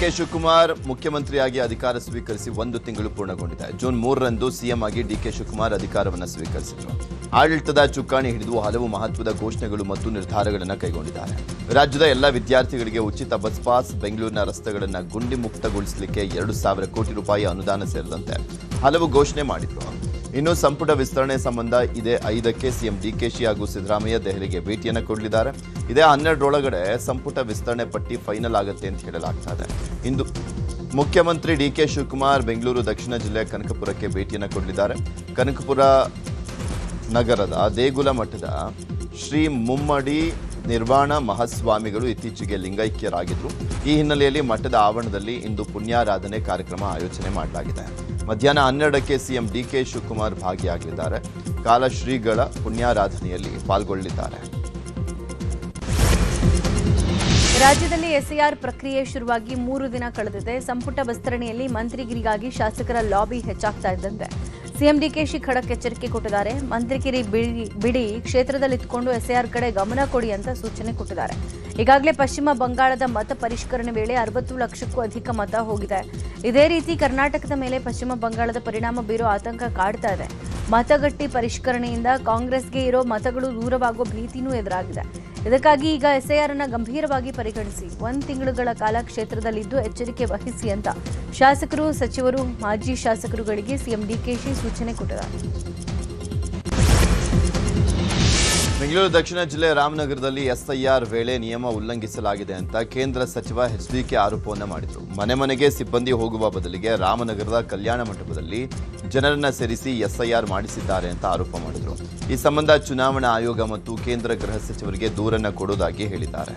DK Shivakumar ಮುಖ್ಯಮಂತ್ರಿಯಾಗಿ ಅಧಿಕಾರ ಸ್ವೀಕರಿಸಿ 1 ತಿಂಗಳು ಪೂರ್ಣಗೊಂಡಿದೆ. ಜೂನ್ 3ರಂದು ಸಿಎಂ ಆಗಿ ಡಿಕೆ ಶಿವಕುಮಾರ್ ಅಧಿಕಾರವನ್ನು ಸ್ವೀಕರಿಸಿದರು. ಆಡಳಿತದ ಚುಕ್ಕಾಣಿ ಹಿಡಿದು ಹಲವು ಮಹತ್ವದ ಘೋಷಣೆಗಳು ಮತ್ತು ನಿರ್ಧಾರಗಳನ್ನು ಕೈಗೊಂಡಿದ್ದಾರೆ. ರಾಜ್ಯದ ಎಲ್ಲ ವಿದ್ಯಾರ್ಥಿಗಳಿಗೆ ಉಚಿತ ಬಸ್ ಪಾಸ್, ಬೆಂಗಳೂರಿನ ರಸ್ತೆಗಳನ್ನು ಗುಂಡಿ ಮುಕ್ತಗೊಳಿಸಲಿಕ್ಕೆ 2,000 ಕೋಟಿ ರೂಪಾಯಿ ಅನುದಾನ ಸೇರಿದಂತೆ ಹಲವು ಘೋಷಣೆ ಮಾಡಿದರು. ಇನ್ನು ಸಂಪುಟ ವಿಸ್ತರಣೆ ಸಂಬಂಧ ಇದೇ 5ಕ್ಕೆ ಸಿಎಂ ಡಿಕೆಶಿ ಹಾಗೂ ಸಿದ್ದರಾಮಯ್ಯ ದೆಹಲಿಗೆ ಭೇಟಿಯನ್ನು ಕೊಡಲಿದ್ದಾರೆ. ಇದೇ 12ರೊಳಗಡೆ ಸಂಪುಟ ವಿಸ್ತರಣೆ ಪಟ್ಟಿ ಫೈನಲ್ ಆಗುತ್ತೆ ಅಂತ ಹೇಳಲಾಗ್ತಾ ಇದೆ. ಇಂದು ಮುಖ್ಯಮಂತ್ರಿ ಡಿಕೆ ಶಿವಕುಮಾರ್ ಬೆಂಗಳೂರು ದಕ್ಷಿಣ ಜಿಲ್ಲೆಯ ಕನಕಪುರಕ್ಕೆ ಭೇಟಿಯನ್ನು ಕೊಡಲಿದ್ದಾರೆ. ಕನಕಪುರ ನಗರದ ದೇಗುಲ ಮಠದ ಶ್ರೀ ಮುಮ್ಮಡಿ ನಿರ್ವಾಣ ಮಹಾಸ್ವಾಮಿಗಳು ಇತ್ತೀಚೆಗೆ ಲಿಂಗೈಕ್ಯರಾಗಿದ್ದರು. ಈ ಹಿನ್ನೆಲೆಯಲ್ಲಿ ಮಠದ ಆವರಣದಲ್ಲಿ ಇಂದು ಪುಣ್ಯಾರಾಧನೆ ಕಾರ್ಯಕ್ರಮ ಆಯೋಜನೆ ಮಾಡಲಾಗಿದೆ. ಮಧ್ಯಾಹ್ನ 12ಕ್ಕೆ ಸಿಎಂ ಡಿಕೆ ಶಿವಕುಮಾರ್ ಭಾಗಿಯಾಗಲಿದ್ದಾರೆ. ಕಾಲಶ್ರೀಗಳ ಪುಣ್ಯಾರಾಧನೆಯಲ್ಲಿ ಪಾಲ್ಗೊಳ್ಳಲಿದ್ದಾರೆ. ರಾಜ್ಯದಲ್ಲಿ ಎಸ್ಐಆರ್ ಪ್ರಕ್ರಿಯೆ ಶುರುವಾಗಿ 3 ದಿನ ಕಳೆದಿದೆ. ಸಂಪುಟ ವಿಸ್ತರಣೆಯಲ್ಲಿ ಮಂತ್ರಿಗಿರಿಗಾಗಿ ಶಾಸಕರ ಲಾಬಿ ಹೆಚ್ಚಾಗ್ತಾ ಇದ್ದಂತೆ ಸಿಎಂ ಡಿಕೆಶಿ ಖಡಕ್ ಎಚ್ಚರಿಕೆ ಕೊಟ್ಟಿದ್ದಾರೆ. ಮಂತ್ರಿಗಿರಿ ಬಿಡಿ ಕ್ಷೇತ್ರದಲ್ಲಿ ಇಟ್ಕೊಂಡು ಎಸ್ಐಆರ್ ಕಡೆ ಗಮನ ಕೊಡಿ ಅಂತ ಸೂಚನೆ ಕೊಟ್ಟಿದ್ದಾರೆ. ಈಗಾಗಲೇ ಪಶ್ಚಿಮ ಬಂಗಾಳದ ಮತ ಪರಿಷ್ಕರಣೆ ವೇಳೆ 60 ಲಕ್ಷಕ್ಕೂ ಅಧಿಕ ಮತ ಹೋಗಿದೆ. ಇದೇ ರೀತಿ ಕರ್ನಾಟಕದ ಮೇಲೆ ಪಶ್ಚಿಮ ಬಂಗಾಳದ ಪರಿಣಾಮ ಬೀರೋ ಆತಂಕ ಕಾಡ್ತಾ ಇದೆ. ಮತಗಟ್ಟೆ ಪರಿಷ್ಕರಣೆಯಿಂದ ಕಾಂಗ್ರೆಸ್ಗೆ ಇರೋ ಮತಗಳು ದೂರವಾಗುವ ಭೀತಿನೂ ಎದುರಾಗಿದೆ. ಇದಕ್ಕಾಗಿ ಈಗ ಎಸ್ಐಆರ್ ಅನ್ನು ಗಂಭೀರವಾಗಿ ಪರಿಗಣಿಸಿ 1 ತಿಂಗಳುಗಳ ಕಾಲ ಕ್ಷೇತ್ರದಲ್ಲಿದ್ದು ಎಚ್ಚರಿಕೆ ವಹಿಸಿ ಅಂತ ಶಾಸಕರು, ಸಚಿವರು, ಮಾಜಿ ಶಾಸಕರುಗಳಿಗೆ ಸಿಎಂ ಡಿಕೆಶಿ ಸೂಚನೆ ಕೊಟ್ಟಿದ್ದಾರೆ. ಬೆಂಗಳೂರು ದಕ್ಷಿಣ ಜಿಲ್ಲೆ ರಾಮನಗರದಲ್ಲಿ ಎಸ್ಐಆರ್ ವೇಳೆ ನಿಯಮ ಉಲ್ಲಂಘಿಸಲಾಗಿದೆ ಅಂತ ಕೇಂದ್ರ ಸಚಿವ ಎಚ್ಡಿಕೆ ಆರೋಪವನ್ನು ಮಾಡಿದರು. ಮನೆ ಮನೆಗೆ ಸಿಬ್ಬಂದಿ ಹೋಗುವ ಬದಲಿಗೆ ರಾಮನಗರದ ಕಲ್ಯಾಣ ಮಂಟಪದಲ್ಲಿ ಜನರನ್ನ ಸೇರಿಸಿ ಎಸ್ಐಆರ್ ಮಾಡಿಸಿದ್ದಾರೆ ಅಂತ ಆರೋಪ ಮಾಡಿದರು. ಈ ಸಂಬಂಧ ಚುನಾವಣಾ ಆಯೋಗ ಮತ್ತು ಕೇಂದ್ರ ಗೃಹ ಸಚಿವರಿಗೆ ದೂರನ್ನು ಕೊಡುವುದಾಗಿ ಹೇಳಿದ್ದಾರೆ.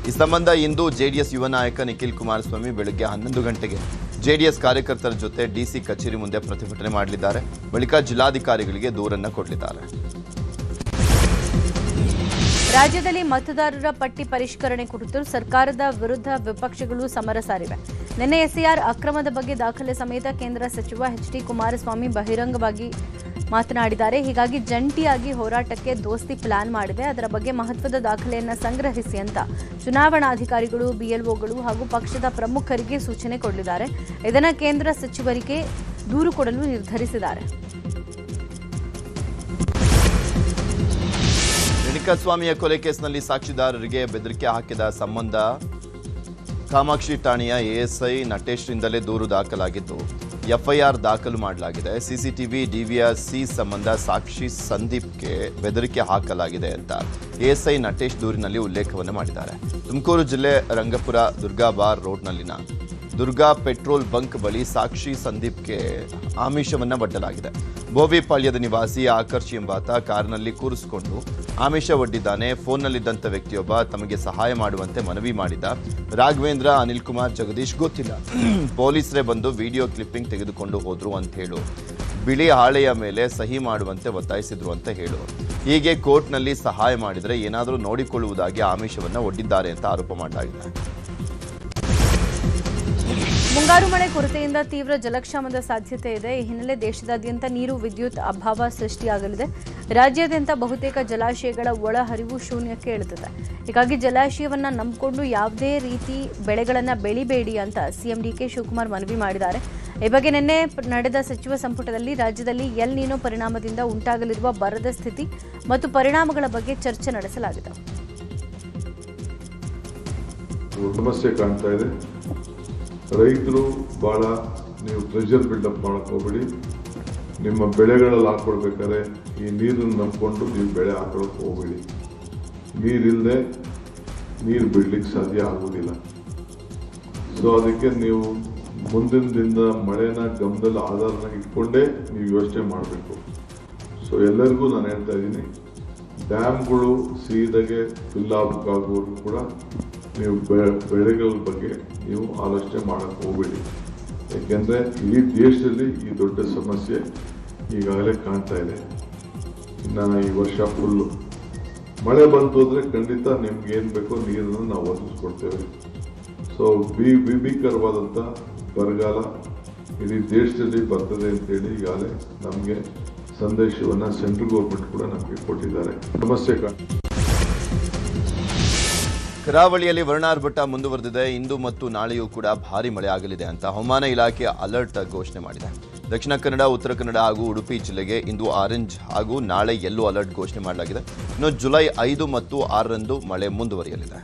ಈ ಸಂಬಂಧ ಇಂದು ಜೆಡಿಎಸ್ ಯುವ ನಾಯಕ ನಿಖಿಲ್ ಕುಮಾರಸ್ವಾಮಿ ಬೆಳಗ್ಗೆ 11 ಗಂಟೆಗೆ ಜೆಡಿಎಸ್ ಕಾರ್ಯಕರ್ತರ ಜೊತೆ ಡಿಸಿ ಕಚೇರಿ ಮುಂದೆ ಪ್ರತಿಭಟನೆ ಮಾಡಲಿದ್ದಾರೆ. ಬಳಿಕ ಜಿಲ್ಲಾಧಿಕಾರಿಗಳಿಗೆ ದೂರನ್ನು ಕೊಡಲಿದ್ದಾರೆ. ರಾಜ್ಯದಲ್ಲಿ ಮತದಾರರ ಪಟ್ಟಿ ಪರಿಷ್ಕರಣೆ ಕುರಿತು ಸರ್ಕಾರದ ವಿರುದ್ಧ ವಿಪಕ್ಷಗಳು ಸಮರ ಸಾರಿವೆ. ನಿನ್ನೆ ಎಸ್ಐಆರ್ ಅಕ್ರಮದ ಬಗ್ಗೆ ದಾಖಲೆ ಸಮೇತ ಕೇಂದ್ರ ಸಚಿವ ಎಚ್ಡಿ ಕುಮಾರಸ್ವಾಮಿ ಬಹಿರಂಗವಾಗಿ ಮಾತನಾಡಿದ್ದಾರೆ. ಹೀಗಾಗಿ ಜಂಟಿಯಾಗಿ ಹೋರಾಟಕ್ಕೆ ದೋಸ್ತಿ ಪ್ಲಾನ್ ಮಾಡಿದೆ. ಅದರ ಬಗ್ಗೆ ಮಹತ್ವದ ದಾಖಲೆಯನ್ನು ಸಂಗ್ರಹಿಸಿ ಅಂತ ಚುನಾವಣಾಧಿಕಾರಿಗಳು, ಬಿಎಲ್ಒಗಳು ಹಾಗೂ ಪಕ್ಷದ ಪ್ರಮುಖರಿಗೆ ಸೂಚನೆ ಕೊಡಲಿದ್ದಾರೆ. ಇದನ್ನು ಕೇಂದ್ರ ಸಚಿವರಿಗೆ ದೂರು ಕೊಡಲು ನಿರ್ಧರಿಸಿದ್ದಾರೆ. ಸ್ವಾಮಿಯ ಕೊಲೆ ಕೇಸ್ನಲ್ಲಿ ಸಾಕ್ಷಿದಾರರಿಗೆ ಬೆದರಿಕೆ ಹಾಕಿದ ಸಂಬಂಧ ಕಾಮಾಕ್ಷಿ ಠಾಣೆಯ ಎಎಸ್ಐ ನಟೇಶ್ರಿಂದಲೇ ದೂರು ದಾಖಲಾಗಿದ್ದು ಎಫ್ಐಆರ್ ದಾಖಲು ಮಾಡಲಾಗಿದೆ. ಸಿಸಿಟಿವಿ ಡಿವಿಆರ್ ಸಿ ಸಂಬಂಧ ಸಾಕ್ಷಿ ಸಂದೀಪ್ಗೆ ಬೆದರಿಕೆ ಹಾಕಲಾಗಿದೆ ಅಂತ ಎಎಸ್ಐ ನಟೇಶ್ ದೂರಿನಲ್ಲಿ ಉಲ್ಲೇಖವನ್ನು ಮಾಡಿದ್ದಾರೆ. ತುಮಕೂರು ಜಿಲ್ಲೆ ರಂಗಪುರ ದುರ್ಗಾ ಬಾರ್ ರೋಡ್ನಲ್ಲಿನ ದುರ್ಗಾ ಪೆಟ್ರೋಲ್ ಬಂಕ್ ಬಳಿ ಸಾಕ್ಷಿ ಸಂದೀಪ್ಗೆ ಆಮಿಷವನ್ನು ಒಡ್ಡಲಾಗಿದೆ. ಬೋವಿಪಾಳ್ಯದ ನಿವಾಸಿ ಆಕರ್ಷ್ ಎಂಬಾತ ಕಾರಿನಲ್ಲಿ ಕೂರಿಸಿಕೊಂಡು ಆಮಿಷ ಒಡ್ಡಿದ್ದಾನೆ. ಫೋನ್ನಲ್ಲಿದ್ದಂಥ ವ್ಯಕ್ತಿಯೊಬ್ಬ ತಮಗೆ ಸಹಾಯ ಮಾಡುವಂತೆ ಮನವಿ ಮಾಡಿದ. ರಾಘವೇಂದ್ರ, ಅನಿಲ್ ಕುಮಾರ್, ಜಗದೀಶ್ ಗೊತ್ತಿಲ್ಲ. ಪೊಲೀಸರೇ ಬಂದು ವಿಡಿಯೋ ಕ್ಲಿಪ್ಪಿಂಗ್ ತೆಗೆದುಕೊಂಡು ಹೋದ್ರು ಅಂತ ಹೇಳು. ಬಿಳಿ ಹಾಳೆಯ ಮೇಲೆ ಸಹಿ ಮಾಡುವಂತೆ ಒತ್ತಾಯಿಸಿದ್ರು ಅಂತ ಹೇಳು. ಹೀಗೆ ಕೋರ್ಟ್ನಲ್ಲಿ ಸಹಾಯ ಮಾಡಿದರೆ ಏನಾದರೂ ನೋಡಿಕೊಳ್ಳುವುದಾಗಿ ಆಮಿಷವನ್ನು ಒಡ್ಡಿದ್ದಾರೆ ಅಂತ ಆರೋಪ ಮಾಡಲಾಗಿದೆ. ಮುಂಗಾರು ಮಳೆ ಕೊರತೆಯಿಂದ ತೀವ್ರ ಜಲಕ್ಷಾಮದ ಸಾಧ್ಯತೆ ಇದೆ. ಈ ಹಿನ್ನೆಲೆ ದೇಶದಾದ್ಯಂತ ನೀರು, ವಿದ್ಯುತ್ ಅಭಾವ ಸೃಷ್ಟಿಯಾಗಲಿದೆ. ರಾಜ್ಯಾದ್ಯಂತ ಬಹುತೇಕ ಜಲಾಶಯಗಳ ಒಳಹರಿವು ಶೂನ್ಯಕ್ಕೆ ಇಳಿದಿದೆ. ಹೀಗಾಗಿ ಜಲಾಶಯವನ್ನ ನಂಬಿಕೊಂಡು ಯಾವುದೇ ರೀತಿ ಬೆಳೆಗಳನ್ನು ಬೆಳಿಬೇಡಿ ಅಂತ ಸಿಎಂ ಡಿಕೆ ಶಿವಕುಮಾರ್ ಮನವಿ ಮಾಡಿದ್ದಾರೆ. ಈ ಬಗ್ಗೆ ನಿನ್ನೆ ನಡೆದ ಸಚಿವ ಸಂಪುಟದಲ್ಲಿ ರಾಜ್ಯದಲ್ಲಿ ಎಲ್ ನೀನೋ ಪರಿಣಾಮದಿಂದ ಉಂಟಾಗಲಿರುವ ಬರದ ಸ್ಥಿತಿ ಮತ್ತು ಪರಿಣಾಮಗಳ ಬಗ್ಗೆ ಚರ್ಚೆ ನಡೆಸಲಾಗಿದೆ. ಸಮಸ್ಯೆ ಕಾಣ್ತಾ ಇದೆ. ರೈತರು ಭಾಳ ನೀವು ಪ್ರೆಷರ್ ಬಿಲ್ಡಪ್ ಮಾಡಕ್ಕೆ ಹೋಗ್ಬೇಡಿ. ನಿಮ್ಮ ಬೆಳೆಗಳಲ್ಲಿ ಹಾಕ್ಕೊಳ್ಬೇಕಾದ್ರೆ ಈ ನೀರನ್ನು ನಂಬಿಕೊಂಡು ನೀವು ಬೆಳೆ ಹಾಕೊಳ್ಳೋಕೆ ಹೋಗ್ಬೇಡಿ. ನೀರಿಲ್ಲದೆ ನೀರು ಬಿಡ್ಲಿಕ್ಕೆ ಸಾಧ್ಯ ಆಗೋದಿಲ್ಲ. ಸೊ ಅದಕ್ಕೆ ನೀವು ಮುಂದಿನ ದಿನದ ಮಳೆನ ಗಮನದಲ್ಲಿ ಆಧಾರನಾಗಿ ಇಟ್ಕೊಂಡೇ ನೀವು ಯೋಚನೆ ಮಾಡಬೇಕು. ಸೊ ಎಲ್ಲರಿಗೂ ನಾನು ಹೇಳ್ತಾ ಇದ್ದೀನಿ, ಡ್ಯಾಮ್ಗಳು ಸೀದಾಗೆ ಫಿಲ್ ಆಗಬೇಕಾಗುವವರೆಗೂ ಕೂಡ ನೀವು ಬೆಳೆಗಳ ಬಗ್ಗೆ ನೀವು ಆಲೋಚನೆ ಮಾಡಕ್ಕೆ ಹೋಗಬೇಡಿ. ಯಾಕೆಂದರೆ ಇಡೀ ದೇಶದಲ್ಲಿ ಈ ದೊಡ್ಡ ಸಮಸ್ಯೆ ಈಗಾಗಲೇ ಕಾಣ್ತಾ ಇದೆ. ಇನ್ನು ಈ ವರ್ಷ ಫುಲ್ಲು ಮಳೆ ಬಂತು ಅಂದರೆ ಖಂಡಿತ ನಿಮ್ಗೆ ಏನು ಬೇಕೋ ನೀರನ್ನು ನಾವು ಒದಗಿಸ್ಕೊಡ್ತೇವೆ. ಸೊ ಭೀಕರವಾದಂಥ ಬರಗಾಲ ಇಡೀ ದೇಶದಲ್ಲಿ ಬರ್ತದೆ ಅಂತೇಳಿ ಈಗಾಗಲೇ ನಮಗೆ ಸಂದೇಶವನ್ನು ಸೆಂಟ್ರಲ್ ಗೌರ್ಮೆಂಟ್ ಕೂಡ ನಮಗೆ ಕೊಟ್ಟಿದ್ದಾರೆ. ಸಮಸ್ಯೆ ಕರಾವಳಿಯಲ್ಲಿ ವರ್ಣಾರ್ಭಟ ಮುಂದುವರೆದಿದೆ. ಇಂದು ಮತ್ತು ನಾಳೆಯೂ ಕೂಡ ಭಾರೀ ಮಳೆ ಆಗಲಿದೆ ಅಂತ ಹವಾಮಾನ ಇಲಾಖೆ ಅಲರ್ಟ್ ಘೋಷಣೆ ಮಾಡಿದೆ. ದಕ್ಷಿಣ ಕನ್ನಡ, ಉತ್ತರ ಕನ್ನಡ ಹಾಗೂ ಉಡುಪಿ ಜಿಲ್ಲೆಗೆ ಇಂದು ಆರೆಂಜ್ ಹಾಗೂ ನಾಳೆ ಯೆಲ್ಲೋ ಅಲರ್ಟ್ ಘೋಷಣೆ ಮಾಡಲಾಗಿದೆ. ಇನ್ನು ಜುಲೈ 5 ಮತ್ತು 6ರಂದು ಮಳೆ ಮುಂದುವರಿಯಲಿದೆ.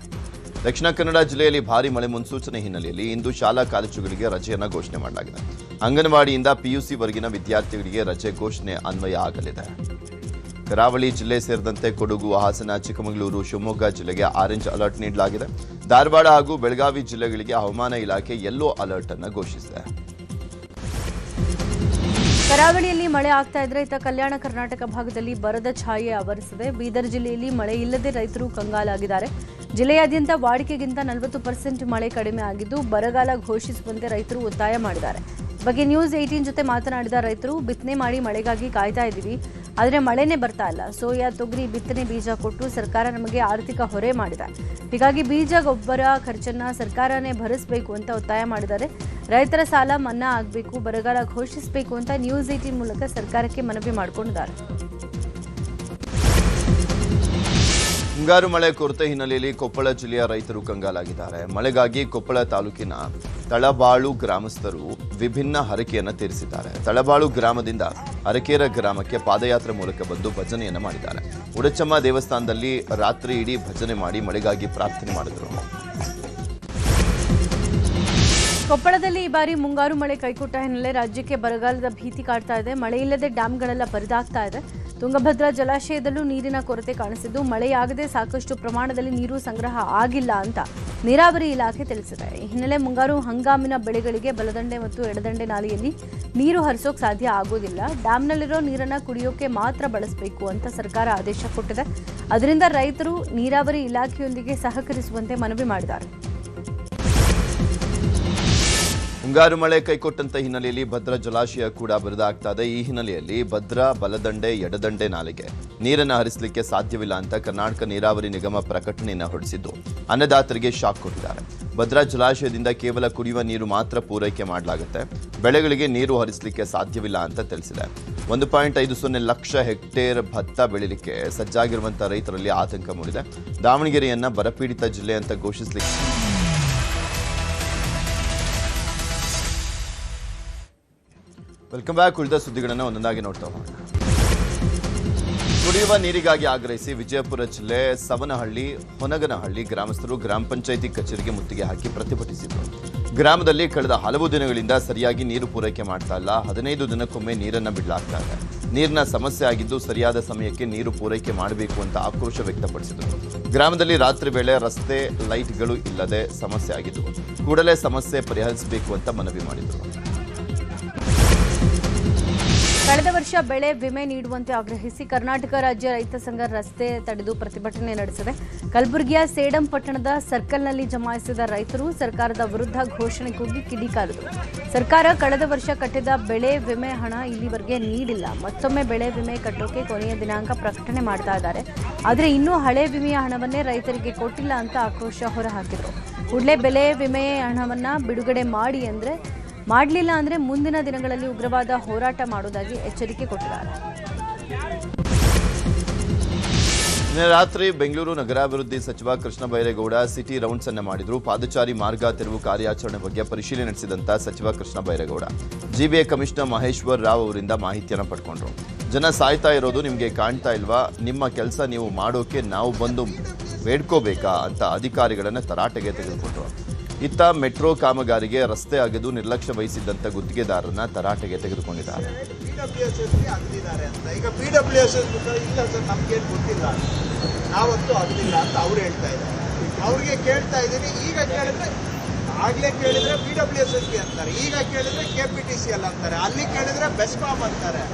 ದಕ್ಷಿಣ ಕನ್ನಡ ಜಿಲ್ಲೆಯಲ್ಲಿ ಭಾರೀ ಮಳೆ ಮುನ್ಸೂಚನೆ ಹಿನ್ನೆಲೆಯಲ್ಲಿ ಇಂದು ಶಾಲಾ ಕಾಲೇಜುಗಳಿಗೆ ರಜೆಯನ್ನು ಘೋಷಣೆ ಮಾಡಲಾಗಿದೆ. ಅಂಗನವಾಡಿಯಿಂದ ಪಿಯುಸಿ ವರೆಗಿನ ವಿದ್ಯಾರ್ಥಿಗಳಿಗೆ ರಜೆ ಘೋಷಣೆ ಅನ್ವಯ ಆಗಲಿದೆ. ಕರಾವಳಿ ಜಿಲ್ಲೆ ಸೇರಿದಂತೆ ಕೊಡಗು, ಹಾಸನ, ಚಿಕ್ಕಮಗಳೂರು, ಶಿವಮೊಗ್ಗ ಜಿಲ್ಲೆಗೆ ಆರೆಂಜ್ ಅಲರ್ಟ್ ನೀಡಲಾಗಿದೆ. ಧಾರವಾಡ ಹಾಗೂ ಬೆಳಗಾವಿ ಜಿಲ್ಲೆಗಳಿಗೆ ಹವಾಮಾನ ಇಲಾಖೆ ಯೆಲ್ಲೋ ಅಲರ್ಟ್ ಅನ್ನು ಘೋಷಿಸಿದೆ. ಕರಾವಳಿಯಲ್ಲಿ ಮಳೆ ಆಗ್ತಾ ಇದ್ರೆ ಇತ್ತ ಕಲ್ಯಾಣ ಕರ್ನಾಟಕ ಭಾಗದಲ್ಲಿ ಬರದ ಛಾಯೆ ಆವರಿಸಿದೆ. ಬೀದರ್ ಜಿಲ್ಲೆಯಲ್ಲಿ ಮಳೆ ಇಲ್ಲದೆ ರೈತರು ಕಂಗಾಲಾಗಿದ್ದಾರೆ. ಜಿಲ್ಲೆಯಾದ್ಯಂತ ವಾಡಿಕೆಗಿಂತ 40% ಮಳೆ ಕಡಿಮೆ ಆಗಿದ್ದು ಬರಗಾಲ ಘೋಷಿಸುವಂತೆ ರೈತರು ಒತ್ತಾಯ ಮಾಡಿದ್ದಾರೆ. ಬಗ್ಗೆ ನ್ಯೂಸ್ 18 ಜೊತೆ ಮಾತನಾಡಿದ ರೈತರು, ಬಿತ್ತನೆ ಮಾಡಿ ಮಳೆಗಾಗಿ ಕಾಯ್ತಾ ಇದ್ದೀವಿ, ಆದರೆ ಮಳೆನೇ ಬರ್ತಾ ಇಲ್ಲ. ಸೋಯಾ, ತೊಗರಿ ಬಿತ್ತನೆ ಬೀಜ ಕೊಟ್ಟು ಸರ್ಕಾರ ನಮಗೆ ಆರ್ಥಿಕ ಹೊರೆ ಮಾಡಿದೆ. ಹೀಗಾಗಿ ಬೀಜ, ಗೊಬ್ಬರ ಖರ್ಚನ್ನ ಸರ್ಕಾರನೇ ಭರಿಸಬೇಕು ಅಂತ ಒತ್ತಾಯ ಮಾಡಿದ್ದಾರೆ. ರೈತರ ಸಾಲ ಮನ್ನಾ ಆಗಬೇಕು, ಬರಗಾಲ ಘೋಷಿಸಬೇಕು ಅಂತ ನ್ಯೂಸ್ 18 ಮೂಲಕ ಸರ್ಕಾರಕ್ಕೆ ಮನವಿ ಮಾಡಿಕೊಂಡಿದ್ದಾರೆ. ಮುಂಗಾರು ಮಳೆ ಕೊರತೆ ಹಿನ್ನೆಲೆಯಲ್ಲಿ ಕೊಪ್ಪಳ ಜಿಲ್ಲೆಯ ರೈತರು ಕಂಗಾಲಾಗಿದ್ದಾರೆ. ಮಳೆಗಾಗಿ ಕೊಪ್ಪಳ ತಾಲೂಕಿನ ತಳಬಾಳು ಗ್ರಾಮಸ್ಥರು ವಿಭಿನ್ನ ಹರಕೆಯನ್ನು ತೀರಿಸಿದ್ದಾರೆ. ತಳಬಾಳು ಗ್ರಾಮದಿಂದ ಅರಕೇರ ಗ್ರಾಮಕ್ಕೆ ಪಾದಯಾತ್ರೆ ಮೂಲಕ ಬಂದು ಭಜನೆಯನ್ನು ಮಾಡಿದ್ದಾರೆ. ಉಡಚಮ್ಮ ದೇವಸ್ಥಾನದಲ್ಲಿ ರಾತ್ರಿ ಇಡೀ ಭಜನೆ ಮಾಡಿ ಮಳೆಗಾಗಿ ಪ್ರಾರ್ಥನೆ ಮಾಡಿದರು. ಕೊಪ್ಪಳದಲ್ಲಿ ಈ ಬಾರಿ ಮುಂಗಾರು ಮಳೆ ಕೈಕೊಟ್ಟ ಹಿನ್ನೆಲೆ ರಾಜ್ಯಕ್ಕೆ ಬರಗಾಲದ ಭೀತಿ ಕಾಡ್ತಾ ಇದೆ. ಮಳೆ ಇಲ್ಲದೆ ಡ್ಯಾಂಗಳೆಲ್ಲ ಬರಿದಾಗ್ತಾ ಇದೆ. ತುಂಗಭದ್ರಾ ಜಲಾಶಯದಲ್ಲೂ ನೀರಿನ ಕೊರತೆ ಕಾಣಿಸಿದ್ದು ಮಳೆಯಾಗದೆ ಸಾಕಷ್ಟು ಪ್ರಮಾಣದಲ್ಲಿ ನೀರು ಸಂಗ್ರಹ ಆಗಿಲ್ಲ ಅಂತ ನೀರಾವರಿ ಇಲಾಖೆ ತಿಳಿಸಿದೆ. ಈ ಹಿನ್ನೆಲೆ ಮುಂಗಾರು ಹಂಗಾಮಿನ ಬೆಳೆಗಳಿಗೆ ಬಲದಂಡೆ ಮತ್ತು ಎಡದಂಡೆ ನಾಲೆಯಲ್ಲಿ ನೀರು ಹರಿಸೋಕೆ ಸಾಧ್ಯ ಆಗೋದಿಲ್ಲ. ಡ್ಯಾಂನಲ್ಲಿರೋ ನೀರನ್ನು ಕುಡಿಯೋಕೆ ಮಾತ್ರ ಬಳಸಬೇಕು ಅಂತ ಸರ್ಕಾರ ಆದೇಶ ಕೊಟ್ಟಿದೆ. ಅದರಿಂದ ರೈತರು ನೀರಾವರಿ ಇಲಾಖೆಯೊಂದಿಗೆ ಸಹಕರಿಸುವಂತೆ ಮನವಿ ಮಾಡಿದ್ದಾರೆ. ಮುಂಗಾರು ಮಳೆ ಕೈಕೊಟ್ಟಂತ ಹಿನ್ನೆಲೆಯಲ್ಲಿ ಭದ್ರಾ ಜಲಾಶಯ ಕೂಡ ಬರಿದಾಗ್ತಾ ಇದೆ. ಈ ಹಿನ್ನೆಲೆಯಲ್ಲಿ ಭದ್ರಾ ಬಲದಂಡೆ, ಎಡದಂಡೆ ನಾಲೆಗೆ ನೀರನ್ನು ಹರಿಸಲಿಕ್ಕೆ ಸಾಧ್ಯವಿಲ್ಲ ಅಂತ ಕರ್ನಾಟಕ ನೀರಾವರಿ ನಿಗಮ ಪ್ರಕಟಣೆಯನ್ನು ಹೊರಡಿಸಿದ್ದು ಅನ್ನದಾತರಿಗೆ ಶಾಕ್ ಕೊಟ್ಟಿದ್ದಾರೆ. ಭದ್ರಾ ಜಲಾಶಯದಿಂದ ಕೇವಲ ಕುಡಿಯುವ ನೀರು ಮಾತ್ರ ಪೂರೈಕೆ ಮಾಡಲಾಗುತ್ತೆ, ಬೆಳೆಗಳಿಗೆ ನೀರು ಹರಿಸಲಿಕ್ಕೆ ಸಾಧ್ಯವಿಲ್ಲ ಅಂತ ತಿಳಿಸಿದೆ. 1.50 ಲಕ್ಷ ಹೆಕ್ಟೇರ್ ಭತ್ತ ಬೆಳಿಲಿಕ್ಕೆ ಸಜ್ಜಾಗಿರುವಂತಹ ರೈತರಲ್ಲಿ ಆತಂಕ ಮೂಡಿದೆ. ದಾವಣಗೆರೆಯನ್ನ ಬರಪೀಡಿತ ಜಿಲ್ಲೆ ಅಂತ ಘೋಷಿಸಲಿಕ್ಕೆ ವೆಲ್ಕಮ್ ಬ್ಯಾಕ್. ಉಳಿದ ಸುದ್ದಿಗಳನ್ನು ಒಂದೊಂದಾಗಿ ನೋಡ್ತಾ ಹೋಗೋಣ. ಕುಡಿಯುವ ನೀರಿಗಾಗಿ ಆಗ್ರಹಿಸಿ ವಿಜಯಪುರ ಜಿಲ್ಲೆ ಸವನಹಳ್ಳಿ, ಹೊನಗನಹಳ್ಳಿ ಗ್ರಾಮಸ್ಥರು ಗ್ರಾಮ ಪಂಚಾಯಿತಿ ಕಚೇರಿಗೆ ಮುತ್ತಿಗೆ ಹಾಕಿ ಪ್ರತಿಭಟಿಸಿದರು. ಗ್ರಾಮದಲ್ಲಿ ಕಳೆದ ಹಲವು ದಿನಗಳಿಂದ ಸರಿಯಾಗಿ ನೀರು ಪೂರೈಕೆ ಮಾಡ್ತಾ ಇಲ್ಲ. 15 ದಿನಕ್ಕೊಮ್ಮೆ ನೀರನ್ನು ಬಿಡಲಾಗ್ತಾ ಇದೆ. ನೀರಿನ ಸಮಸ್ಯೆ ಆಗಿದ್ದು ಸರಿಯಾದ ಸಮಯಕ್ಕೆ ನೀರು ಪೂರೈಕೆ ಮಾಡಬೇಕು ಅಂತ ಆಕ್ರೋಶ ವ್ಯಕ್ತಪಡಿಸಿದರು. ಗ್ರಾಮದಲ್ಲಿ ರಾತ್ರಿ ವೇಳೆ ರಸ್ತೆ ಲೈಟ್ಗಳು ಇಲ್ಲದೆ ಸಮಸ್ಯೆ ಆಗಿದ್ದು ಕೂಡಲೇ ಸಮಸ್ಯೆ ಪರಿಹರಿಸಬೇಕು ಅಂತ ಮನವಿ ಮಾಡಿದರು. ಕಳೆದ ವರ್ಷ ಬೆಳೆ ವಿಮೆ ನೀಡುವಂತೆ ಆಗ್ರಹಿಸಿ ಕರ್ನಾಟಕ ರಾಜ್ಯ ರೈತ ಸಂಘ ರಸ್ತೆ ತಡೆದು ಪ್ರತಿಭಟನೆ ನಡೆಸಿದೆ. ಕಲಬುರಗಿಯ ಸೇಡಂ ಪಟ್ಟಣದ ಸರ್ಕಲ್ನಲ್ಲಿ ಜಮಾಯಿಸಿದ ರೈತರು ಸರ್ಕಾರದ ವಿರುದ್ಧ ಘೋಷಣೆ ಕೂಗಿ ಕಿಡಿಕಾರಿದರು. ಸರ್ಕಾರ ಕಳೆದ ವರ್ಷ ಕಟ್ಟಿದ ಬೆಳೆ ವಿಮೆ ಹಣ ಇಲ್ಲಿವರೆಗೆ ನೀಡಿಲ್ಲ. ಮತ್ತೊಮ್ಮೆ ಬೆಳೆ ವಿಮೆ ಕಟ್ಟೋಕೆ ಕೊನೆಯ ದಿನಾಂಕ ಪ್ರಕಟಣೆ ಮಾಡ್ತಾ ಇದ್ದಾರೆ. ಆದರೆ ಇನ್ನೂ ಹಳೆ ವಿಮೆಯ ಹಣವನ್ನೇ ರೈತರಿಗೆ ಕೊಟ್ಟಿಲ್ಲ ಅಂತ ಆಕ್ರೋಶ ಹೊರಹಾಕಿದರು. ಕೂಡಲೇ ಬೆಳೆ ವಿಮೆ ಹಣವನ್ನ ಬಿಡುಗಡೆ ಮಾಡಲಿಲ್ಲ ಅಂದರೆ ಮುಂದಿನ ದಿನಗಳಲ್ಲಿ ಉಗ್ರವಾದ ಹೋರಾಟ ಮಾಡುವುದಾಗಿ ಎಚ್ಚರಿಕೆ ಕೊಟ್ಟಿದ್ದಾರೆ. ನಿನ್ನೆ ರಾತ್ರಿ ಬೆಂಗಳೂರು ನಗರಾಭಿವೃದ್ಧಿ ಸಚಿವ ಕೃಷ್ಣ ಬೈರೇಗೌಡ ಸಿಟಿ ರೌಂಡ್ಸ್ ಅನ್ನು ಮಾಡಿದ್ರು. ಪಾದಚಾರಿ ಮಾರ್ಗ ತೆರವು ಕಾರ್ಯಾಚರಣೆ ಬಗ್ಗೆ ಪರಿಶೀಲನೆ ನಡೆಸಿದಂತ ಸಚಿವ ಕೃಷ್ಣ ಬೈರೇಗೌಡ ಜಿಬಿಎ ಕಮಿಷನರ್ ಮಹೇಶ್ವರ್ ರಾವ್ ಅವರಿಂದ ಮಾಹಿತಿಯನ್ನು ಪಡ್ಕೊಂಡ್ರು. ಜನ ಸಾಯ್ತಾ ಇರೋದು ನಿಮಗೆ ಕಾಣ್ತಾ ಇಲ್ವಾ? ನಿಮ್ಮ ಕೆಲಸ ನೀವು ಮಾಡೋಕೆ ನಾವು ಬಂದು ಬೇಡ್ಕೋಬೇಕಾ ಅಂತ ಅಧಿಕಾರಿಗಳನ್ನ ತರಾಟೆಗೆ ತೆಗೆದುಕೊಂಡ್ರು. ಇತ್ತ ಮೆಟ್ರೋ ಕಾಮಗಾರಿಗೆ ರಸ್ತೆ ಅಗೆದು ನಿರ್ಲಕ್ಷ್ಯ ವಹಿಸಿದ್ದಂಥ ಗುತ್ತಿಗೆದಾರರನ್ನ ತರಾಟೆಗೆ ತೆಗೆದುಕೊಂಡಿದ್ದಾರೆ. ಈಗ PWS ಇಲ್ಲ ಸರ್, ನಮ್ಗೇನು ಗೊತ್ತಿಲ್ಲ, ನಾವಂತೂ ಆಗಲಿಲ್ಲ ಅಂತ ಅವ್ರು ಹೇಳ್ತಾ ಇದ್ದಾರೆ. ಅವ್ರಿಗೆ ಕೇಳ್ತಾ ಇದ್ದೀನಿ, ಈಗ ಕೇಳಿದ್ರೆ ಆಗ್ಲೇ ಕೇಳಿದ್ರೆ PWSSB ಅಂತಾರೆ, ಈಗ ಕೇಳಿದ್ರೆ KPTCL ಅಂತಾರೆ, ಅಲ್ಲಿ ಕೇಳಿದ್ರೆ ಬೆಸ್ಕಾಮ್ ಅಂತಾರೆ.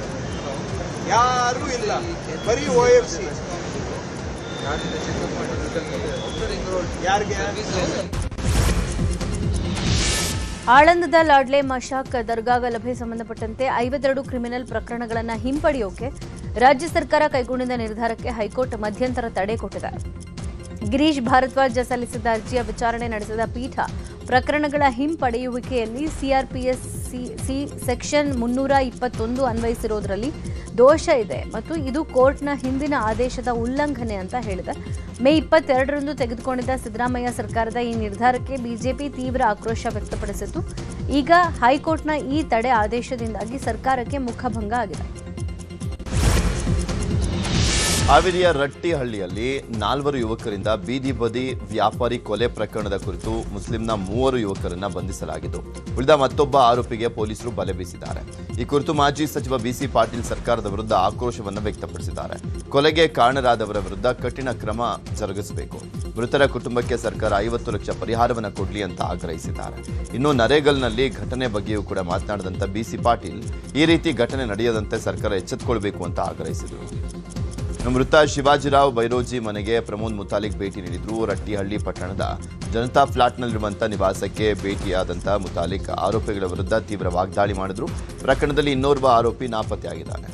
ಯಾರೂ ಇಲ್ಲ, ಬರೀ OFC. ಯಾರಿಗೆ? ಆಳಂದದ ಲಾಡ್ಲೆ ಮಶಾಕ್ ದರ್ಗಾ ಗಲಭೆ ಸಂಬಂಧಪಟ್ಟಂತೆ 52 ಕ್ರಿಮಿನಲ್ ಪ್ರಕರಣಗಳನ್ನು ಹಿಂಪಡೆಯೋಕೆ ರಾಜ್ಯ ಸರ್ಕಾರ ಕೈಗೊಂಡಿದ್ದ ನಿರ್ಧಾರಕ್ಕೆ ಹೈಕೋರ್ಟ್ ಮಧ್ಯಂತರ ತಡೆ ಕೊಟ್ಟಿದೆ. ಗಿರೀಶ್ ಭಾರದ್ವಾಜ್ ಸಲ್ಲಿಸಿದ್ದ ಅರ್ಜಿಯ ವಿಚಾರಣೆ ನಡೆಸಿದ ಪೀಠ ಪ್ರಕರಣಗಳ ಹಿಂಪಡೆಯುವಿಕೆಯಲ್ಲಿ ಸಿಆರ್ಪಿಎಸ್ ಸೆಕ್ಷನ್ 321 ಅನ್ವಯಿಸಿರೋದ್ರಲ್ಲಿ ದೋಷ ಇದೆ ಮತ್ತು ಇದು ಕೋರ್ಟ್ನ ಹಿಂದಿನ ಆದೇಶದ ಉಲ್ಲಂಘನೆ ಅಂತ ಹೇಳಿದೆ. ಮೇ 22ರಂದು ತೆಗೆದುಕೊಂಡಿದ್ದ ಸಿದ್ದರಾಮಯ್ಯ ಸರ್ಕಾರದ ಈ ನಿರ್ಧಾರಕ್ಕೆ ಬಿಜೆಪಿ ತೀವ್ರ ಆಕ್ರೋಶ ವ್ಯಕ್ತಪಡಿಸಿತ್ತು. ಈಗ ಹೈಕೋರ್ಟ್ನ ಈ ತಡೆ ಆದೇಶದಿಂದಾಗಿ ಸರ್ಕಾರಕ್ಕೆ ಮುಖಭಂಗ ಆಗಿದೆ. ಹಾವೇರಿಯ ರಟ್ಟಿಹಳ್ಳಿಯಲ್ಲಿ 4 ಯುವಕರಿಂದ ಬೀದಿ ಬದಿ ವ್ಯಾಪಾರಿ ಕೊಲೆ ಪ್ರಕರಣದ ಕುರಿತು ಮುಸ್ಲಿಂನ 3 ಯುವಕರನ್ನ ಬಂಧಿಸಲಾಗಿದ್ದು, ಉಳಿದ ಮತ್ತೊಬ್ಬ ಆರೋಪಿಗೆ ಪೊಲೀಸರು ಬಲೆ ಬೀಸಿದ್ದಾರೆ. ಈ ಕುರಿತು ಮಾಜಿ ಸಚಿವ ಬಿಸಿ ಪಾಟೀಲ್ ಸರ್ಕಾರದ ವಿರುದ್ಧ ಆಕ್ರೋಶವನ್ನು ವ್ಯಕ್ತಪಡಿಸಿದ್ದಾರೆ. ಕೊಲೆಗೆ ಕಾರಣರಾದವರ ವಿರುದ್ಧ ಕಠಿಣ ಕ್ರಮ ಜರುಗಿಸಬೇಕು, ಮೃತರ ಕುಟುಂಬಕ್ಕೆ ಸರ್ಕಾರ 50 ಲಕ್ಷ ಪರಿಹಾರವನ್ನು ಕೊಡಲಿ ಅಂತ ಆಗ್ರಹಿಸಿದ್ದಾರೆ. ಇನ್ನು ನರೇಗಲ್ನಲ್ಲಿ ಘಟನೆ ಬಗ್ಗೆಯೂ ಕೂಡ ಮಾತನಾಡಿದಂಥ ಬಿಸಿ ಪಾಟೀಲ್ ಈ ರೀತಿ ಘಟನೆ ನಡೆಯದಂತೆ ಸರ್ಕಾರ ಎಚ್ಚೆತ್ತುಕೊಳ್ಬೇಕು ಅಂತ ಆಗ್ರಹಿಸಿದರು. ಮೃತ ಶಿವಾಜಿರಾವ್ ಬೈರೋಜಿ ಮನೆಗೆ ಪ್ರಮೋದ್ ಮುತಾಲಿಕ್ ಭೇಟಿ ನೀಡಿದ್ರು. ರಟ್ಟಿಹಳ್ಳಿ ಪಟ್ಟಣದ ಜನತಾ ಫ್ಲಾಟ್ನಲ್ಲಿರುವಂಥ ನಿವಾಸಕ್ಕೆ ಭೇಟಿಯಾದಂಥ ಮುತಾಲಿಕ್ ಆರೋಪಿಗಳ ವಿರುದ್ಧ ತೀವ್ರ ವಾಗ್ದಾಳಿ ಮಾಡಿದ್ರು. ಪ್ರಕರಣದಲ್ಲಿ ಇನ್ನೋರ್ವ ಆರೋಪಿ ನಾಪತ್ತೆಯಾಗಿದ್ದಾನೆ.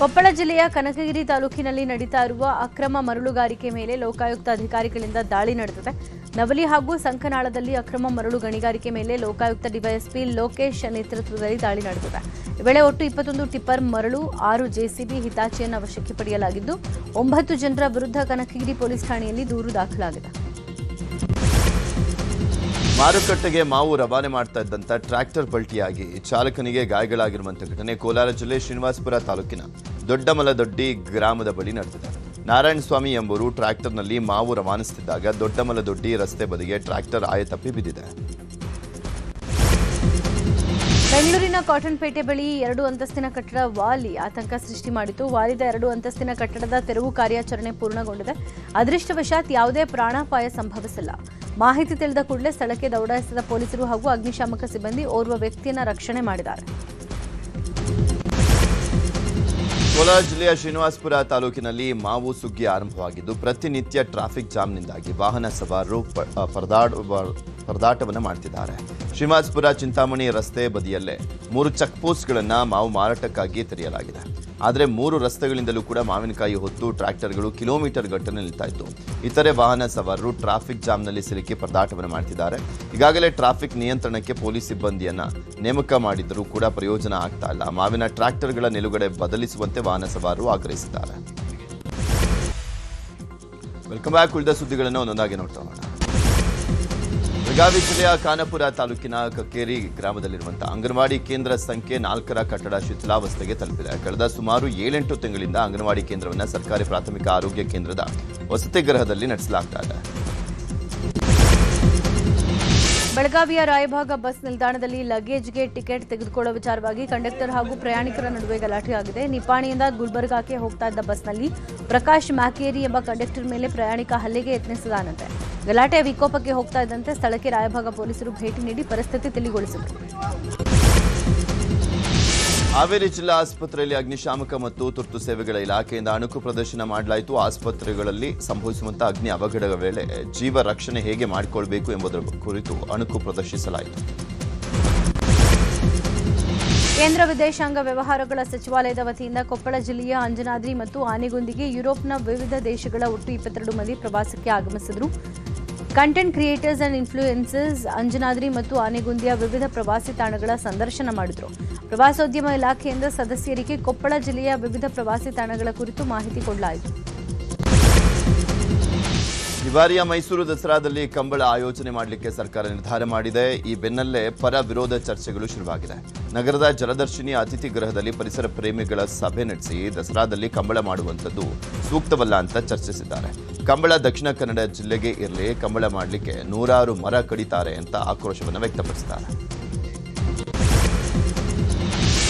ಕೊಪ್ಪಳ ಜಿಲ್ಲೆಯ ಕನಕಗಿರಿ ತಾಲೂಕಿನಲ್ಲಿ ನಡೀತಾ ಇರುವ ಅಕ್ರಮ ಮರಳುಗಾರಿಕೆ ಮೇಲೆ ಲೋಕಾಯುಕ್ತ ಅಧಿಕಾರಿಗಳಿಂದ ದಾಳಿ ನಡೆದಿದೆ. ನವಲಿ ಹಾಗೂ ಸಂಕನಾಳದಲ್ಲಿ ಅಕ್ರಮ ಮರಳು ಗಣಿಗಾರಿಕೆ ಮೇಲೆ ಲೋಕಾಯುಕ್ತ ಡಿವೈಎಸ್ಪಿ ಲೋಕೇಶ್ ನೇತೃತ್ವದಲ್ಲಿ ದಾಳಿ ನಡೆದಿದೆ. ಈ ವೇಳೆ ಒಟ್ಟು 21 ಟಿಪ್ಪರ್ ಮರಳು, 6 ಜೆಸಿಬಿ, ಹಿತಾಚಿಯನ್ನು ವಶಕ್ಕೆ ಪಡೆಯಲಾಗಿದ್ದು 9 ಜನರ ವಿರುದ್ಧ ಕನಕಗಿರಿ ಪೊಲೀಸ್ ಠಾಣೆಯಲ್ಲಿ ದೂರು ದಾಖಲಾಗಿದೆ. ಮಾರುಕಟ್ಟೆಗೆ ಮಾವು ರವಾನೆ ಮಾಡ್ತಾ ಇದ್ದಂಥ ಟ್ರ್ಯಾಕ್ಟರ್ ಪಲ್ಟಿಯಾಗಿ ಚಾಲಕನಿಗೆ ಗಾಯಗಳಾಗಿರುವಂಥ ಘಟನೆ ಕೋಲಾರ ಜಿಲ್ಲೆ ಶ್ರೀನಿವಾಸಪುರ ತಾಲೂಕಿನ ದೊಡ್ಡಮಲದೊಡ್ಡಿ ಗ್ರಾಮದ ಬಳಿ ನಡೆದಿದೆ. ನಾರಾಯಣಸ್ವಾಮಿ ಎಂಬುವರು ಟ್ರ್ಯಾಕ್ಟರ್ನಲ್ಲಿ ಮಾವು ರವಾನಿಸುತ್ತಿದ್ದಾಗ ದೊಡ್ಡಮಲದೊಡ್ಡಿ ರಸ್ತೆ ಬದಿಗೆ ಟ್ರ್ಯಾಕ್ಟರ್ ಆಯತಪ್ಪಿ ಬಿದ್ದಿದೆ. ಬೆಂಗಳೂರಿನ ಕಾಟನ್ಪೇಟೆ ಬಳಿ 2 ಅಂತಸ್ತಿನ ಕಟ್ಟಡ ವಾಲಿ ಆತಂಕ ಸೃಷ್ಟಿ ಮಾಡಿತು. ವಾಲಿದ 2 ಅಂತಸ್ತಿನ ಕಟ್ಟಡದ ತೆರವು ಕಾರ್ಯಾಚರಣೆ ಪೂರ್ಣಗೊಂಡಿದೆ. ಅದೃಷ್ಟವಶಾತ್ ಯಾವುದೇ ಪ್ರಾಣಾಪಾಯ ಸಂಭವಿಸಿಲ್ಲ. ಮಾಹಿತಿ ತಿಳಿದ ಕೂಡಲೇ ಸ್ಥಳಕ್ಕೆ ದೌಡಾಯಿಸಿದ ಪೊಲೀಸರು ಹಾಗೂ ಅಗ್ನಿಶಾಮಕ ಸಿಬ್ಬಂದಿ ಓರ್ವ ವ್ಯಕ್ತಿಯನ್ನು ರಕ್ಷಣೆ ಮಾಡಿದ್ದಾರೆ. ಕೋಲಾರ ಜಿಲ್ಲೆಯ ಶ್ರೀನಿವಾಸಪುರ ತಾಲೂಕಿನಲ್ಲಿ ಮಾವು ಸುಗ್ಗಿ ಆರಂಭವಾಗಿದ್ದು ಪ್ರತಿನಿತ್ಯ ಟ್ರಾಫಿಕ್ ಜಾಮ್ನಿಂದಾಗಿ ವಾಹನ ಸವಾರರು ಪರದಾಟವನ್ನು ಮಾಡ್ತಿದ್ದಾರೆ. ಶ್ರೀನಿವಾಸಪುರ ಚಿಂತಾಮಣಿ ರಸ್ತೆ ಬದಿಯಲ್ಲೇ 3 ಚೆಕ್ ಪೋಸ್ಟ್ಗಳನ್ನು ಮಾವು ಮಾರಾಟಕ್ಕಾಗಿ ತೆರೆಯಲಾಗಿದೆ. ಆದರೆ 3 ರಸ್ತೆಗಳಿಂದಲೂ ಕೂಡ ಮಾವಿನಕಾಯಿ ಹೊತ್ತು ಟ್ರ್ಯಾಕ್ಟರ್ಗಳು ಕಿಲೋಮೀಟರ್ ಗಟ್ಟಲೆ ನಿಲ್ತಾ ಇತ್ತು. ಇತರೆ ವಾಹನ ಸವಾರರು ಟ್ರಾಫಿಕ್ ಜಾಮ್ನಲ್ಲಿ ಸಿಲುಕಿ ಪರದಾಟವನ್ನು ಮಾಡ್ತಿದ್ದಾರೆ. ಈಗಾಗಲೇ ಟ್ರಾಫಿಕ್ ನಿಯಂತ್ರಣಕ್ಕೆ ಪೊಲೀಸ್ ಸಿಬ್ಬಂದಿಯನ್ನ ನೇಮಕ ಮಾಡಿದ್ದರೂ ಕೂಡ ಪ್ರಯೋಜನ ಆಗ್ತಾ ಇಲ್ಲ. ಮಾವಿನ ಟ್ರ್ಯಾಕ್ಟರ್ಗಳ ನಿಲುಗಡೆ ಬದಲಿಸುವಂತೆ ವಾಹನ ಸವಾರರು ಆಗ್ರಹಿಸಿದ್ದಾರೆ. Welcome back. ಉಳಿದ ಸುದ್ದಿಗಳನ್ನು ಒಂದೊಂದಾಗಿ ನೋಡ್ತಾ ಹೋಗೋಣ. ಬೆಳಗಾವಿ ಜಿಲ್ಲೆಯ ಖಾನಾಪುರ ತಾಲೂಕಿನ ಕಕ್ಕೇರಿ ಗ್ರಾಮದಲ್ಲಿರುವಂತಹ ಅಂಗನವಾಡಿ ಕೇಂದ್ರ ಸಂಖ್ಯೆ 4ರ ಕಟ್ಟಡ ಶಿಥಿಲಾವಸ್ಥೆಗೆ ತಲುಪಿದೆ. ಕಳೆದ ಸುಮಾರು 7-8 ತಿಂಗಳಿಂದ ಅಂಗನವಾಡಿ ಕೇಂದ್ರವನ್ನು ಸರ್ಕಾರಿ ಪ್ರಾಥಮಿಕ ಆರೋಗ್ಯ ಕೇಂದ್ರದ ವಸತಿ ಗೃಹದಲ್ಲಿ ನಡೆಸಲಾಗ್ತಾ ಇದೆ. ಬೆಳಗಾವಿಯ ರಾಯಭಾಗ ಬಸ್ ನಿಲ್ದಾಣದಲ್ಲಿ ಲಗೇಜ್ಗೆ ಟಿಕೆಟ್ ತೆಗೆದುಕೊಳ್ಳುವ ವಿಚಾರವಾಗಿ ಕಂಡಕ್ಟರ್ ಹಾಗೂ ಪ್ರಯಾಣಿಕರ ನಡುವೆ ಗಲಾಟೆ ಆಗಿದೆ. ನಿಪ್ಪಾಣಿಯಿಂದ ಗುಲ್ಬರ್ಗಾಕ್ಕೆ ಹೋಗ್ತಾ ಇದ್ದ ಬಸ್ನಲ್ಲಿ ಪ್ರಕಾಶ್ ಮ್ಯಾಕೇರಿ ಎಂಬ ಕಂಡಕ್ಟರ್ ಮೇಲೆ ಪ್ರಯಾಣಿಕ ಹಲ್ಲೆಗೆ ಯತ್ನಿಸಿದಾನಂತೆ. ಗಲಾಟೆ ವಿಕೋಪಕ್ಕೆ ಹೋಗ್ತಾ ಇದ್ದಂತೆ ಸ್ಥಳಕ್ಕೆ ರಾಯಭಾಗ ಪೊಲೀಸರು ಭೇಟಿ ನೀಡಿ ಪರಿಸ್ಥಿತಿ ತಿಳಿಗೊಳಿಸಿದರು. ಹಾವೇರಿ ಜಿಲ್ಲಾ ಆಸ್ಪತ್ರೆಯಲ್ಲಿ ಅಗ್ನಿಶಾಮಕ ಮತ್ತು ತುರ್ತು ಸೇವೆಗಳ ಇಲಾಖೆಯಿಂದ ಅಣುಕು ಪ್ರದರ್ಶನ ಮಾಡಲಾಯಿತು. ಆಸ್ಪತ್ರೆಗಳಲ್ಲಿ ಸಂಭವಿಸುವಂತಹ ಅಗ್ನಿ ಅವಘಡದ ವೇಳೆ ಜೀವ ರಕ್ಷಣೆ ಹೇಗೆ ಮಾಡಿಕೊಳ್ಳಬೇಕು ಎಂಬುದರ ಕುರಿತು ಅಣುಕು ಪ್ರದರ್ಶಿಸಲಾಯಿತು. ಕೇಂದ್ರ ವಿದೇಶಾಂಗ ವ್ಯವಹಾರಗಳ ಸಚಿವಾಲಯದ ವತಿಯಿಂದ ಕೊಪ್ಪಳ ಜಿಲ್ಲೆಯ ಅಂಜನಾದ್ರಿ ಮತ್ತು ಆನೆಗುಂದಿಗೆ ಯುರೋಪ್ನ ವಿವಿಧ ದೇಶಗಳ ಒಟ್ಟು 22 ಮಂದಿ ಪ್ರವಾಸಕ್ಕೆ ಆಗಮಿಸಿದರು. Content creators and influencers Anjanadri ಮತ್ತು ಆನೆಗುಂದಿಯ ವಿವಿಧ ಪ್ರವಾಸಿ ತಾಣಗಳ ಸಂದರ್ಶನ ಮಾಡಿದರು. ಪ್ರವಾಸೋದ್ಯಮ ಇಲಾಖೆಯಿಂದ ಸದಸ್ಯರಿಗೆ ಕೊಪ್ಪಳ ಜಿಲ್ಲೆಯ ವಿವಿಧ ಪ್ರವಾಸಿ ತಾಣಗಳ ಕುರಿತು ಮಾಹಿತಿ ಕೊಡಲಾಯಿತು. ಈ ಬಾರಿಯ ಮೈಸೂರು ದಸರಾದಲ್ಲಿ ಕಂಬಳ ಆಯೋಜನೆ ಮಾಡಲಿಕ್ಕೆ ಸರ್ಕಾರ ನಿರ್ಧಾರ ಮಾಡಿದೆ. ಈ ಬೆನ್ನಲ್ಲೇ ಪರ ವಿರೋಧ ಚರ್ಚೆಗಳು ಶುರುವಾಗಿದೆ. ನಗರದ ಜಲದರ್ಶಿನಿ ಅತಿಥಿ ಗೃಹದಲ್ಲಿ ಪರಿಸರ ಪ್ರೇಮಿಗಳ ಸಭೆ ನಡೆಸಿ ದಸರಾದಲ್ಲಿ ಕಂಬಳ ಮಾಡುವಂಥದ್ದು ಸೂಕ್ತವಲ್ಲ ಅಂತ ಚರ್ಚಿಸಿದ್ದಾರೆ. ಕಂಬಳ ದಕ್ಷಿಣ ಕನ್ನಡ ಜಿಲ್ಲೆಗೆ ಇರಲಿ, ಕಂಬಳ ಮಾಡಲಿಕ್ಕೆ 100 ಮರ ಕಡಿತಾರೆ ಅಂತ ಆಕ್ರೋಶವನ್ನು ವ್ಯಕ್ತಪಡಿಸಿದ್ದಾರೆ.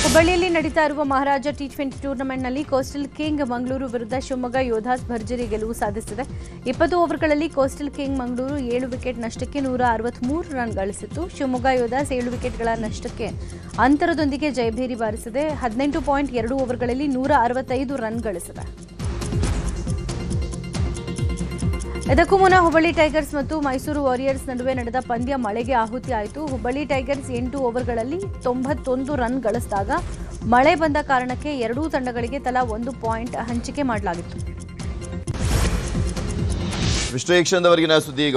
ಹುಬ್ಬಳ್ಳಿಯಲ್ಲಿ ನಡೀತಾ ಇರುವ ಮಹಾರಾಜ ಟಿ20 ಟೂರ್ನಮೆಂಟ್ನಲ್ಲಿ ಕೋಸ್ಟಲ್ ಕಿಂಗ್ ಮಂಗಳೂರು ವಿರುದ್ಧ ಶಿವಮೊಗ್ಗ ಯೋಧಾಸ್ ಭರ್ಜರಿ ಗೆಲುವು ಸಾಧಿಸಿದೆ. 20 ಓವರ್ಗಳಲ್ಲಿ ಕೋಸ್ಟಲ್ ಕಿಂಗ್ ಮಂಗಳೂರು 7 ವಿಕೆಟ್ ನಷ್ಟಕ್ಕೆ 163 ರನ್ ಗಳಿಸಿತ್ತು. ಶಿವಮೊಗ್ಗ ಯೋಧಾಸ್ 7 ವಿಕೆಟ್ಗಳ ನಷ್ಟಕ್ಕೆ ಅಂತರದೊಂದಿಗೆ ಜಯಭೇರಿ ಬಾರಿಸಿದೆ. 18.2 ಓವರ್ಗಳಲ್ಲಿ 165 ರನ್ ಗಳಿಸಿದೆ. ಇದಕ್ಕೂ ಮುನ್ನ ಹುಬ್ಬಳ್ಳಿ ಟೈಗರ್ಸ್ ಮತ್ತು ಮೈಸೂರು ವಾರಿಯರ್ಸ್ ನಡುವೆ ನಡೆದ ಪಂದ್ಯ ಮಳೆಗೆ ಆಹುತಿ ಆಯಿತು. ಹುಬ್ಬಳ್ಳಿ ಟೈಗರ್ಸ್ 8 ಓವರ್ಗಳಲ್ಲಿ 91 ರನ್ ಗಳಿಸಿದಾಗ ಮಳೆ ಬಂದ ಕಾರಣಕ್ಕೆ ಎರಡೂ ತಂಡಗಳಿಗೆ ತಲಾ 1 ಪಾಯಿಂಟ್ ಹಂಚಿಕೆ ಮಾಡಲಾಗಿತ್ತು. ವಿಶ್ಲೇಷಣೆಯವರೆಗಿನ ಸುದ್ದಿ